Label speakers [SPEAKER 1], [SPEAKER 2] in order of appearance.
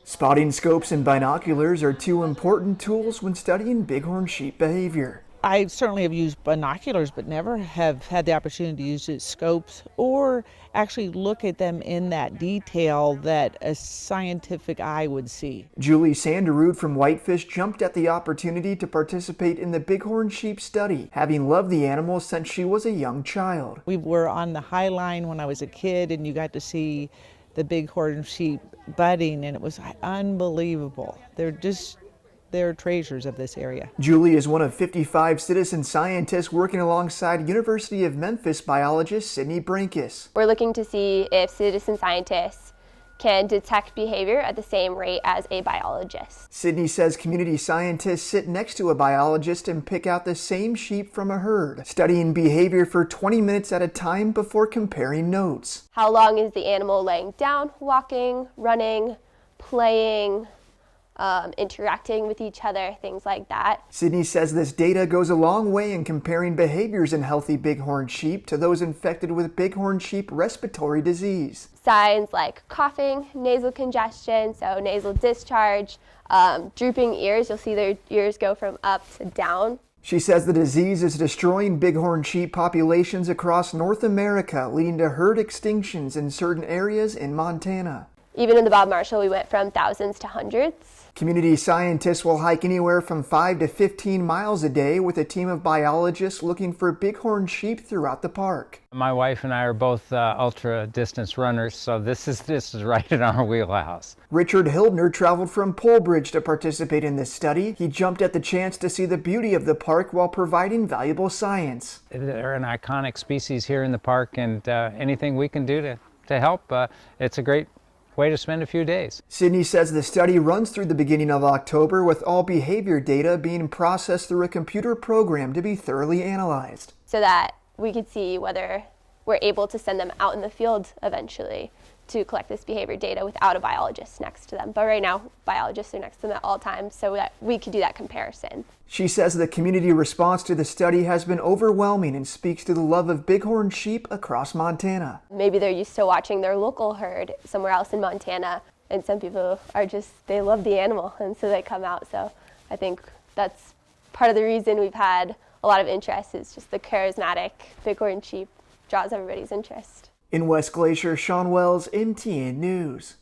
[SPEAKER 1] Spotting scopes and binoculars are two important tools when studying bighorn sheep behavior.
[SPEAKER 2] I certainly have used binoculars, but never have had the opportunity to use scopes or actually look at them in that detail that a scientific eye would see.
[SPEAKER 1] Julie Sanderud from Whitefish jumped at the opportunity to participate in the bighorn sheep study, having loved the animal since she was a young child.
[SPEAKER 2] We were on the High Line when I was a kid, and you got to see the bighorn sheep budding, and it was unbelievable. They're treasures of this area.
[SPEAKER 1] Julie is one of 55 citizen scientists working alongside University of Memphis biologist Sydney Brancas.
[SPEAKER 3] We're looking to see if citizen scientists can detect behavior at the same rate as a biologist.
[SPEAKER 1] Sydney says community scientists sit next to a biologist and pick out the same sheep from a herd, studying behavior for 20 minutes at a time before comparing notes.
[SPEAKER 3] How long is the animal laying down, walking, running, playing, interacting with each other, things like that.
[SPEAKER 1] Sydney says this data goes a long way in comparing behaviors in healthy bighorn sheep to those infected with bighorn sheep respiratory disease.
[SPEAKER 3] Signs like coughing, nasal congestion, so nasal discharge, drooping ears, you'll see their ears go from up to down.
[SPEAKER 1] She says the disease is destroying bighorn sheep populations across North America, leading to herd extinctions in certain areas in Montana.
[SPEAKER 3] Even in the Bob Marshall, we went from thousands to hundreds.
[SPEAKER 1] Community scientists will hike anywhere from 5 to 15 miles a day with a team of biologists looking for bighorn sheep throughout the park.
[SPEAKER 4] My wife and I are both ultra distance runners, so this is right in our wheelhouse.
[SPEAKER 1] Richard Hildner traveled from Polebridge to participate in this study. He jumped at the chance to see the beauty of the park while providing valuable science.
[SPEAKER 4] They're an iconic species here in the park, and anything we can do to help, it's a great way to spend a few days.
[SPEAKER 1] Sydney says the study runs through the beginning of October, with all behavior data being processed through a computer program to be thoroughly analyzed.
[SPEAKER 3] So that we could see whether we're able to send them out in the field eventually to collect this behavior data without a biologist next to them. But right now, biologists are next to them at all times so that we could do that comparison.
[SPEAKER 1] She says the community response to the study has been overwhelming and speaks to the love of bighorn sheep across Montana.
[SPEAKER 3] Maybe they're used to watching their local herd somewhere else in Montana, and some people are they love the animal, and so they come out. So I think that's part of the reason we've had a lot of interest, is just the charismatic bighorn sheep draws everybody's interest.
[SPEAKER 1] In West Glacier, Sean Wells, MTN News.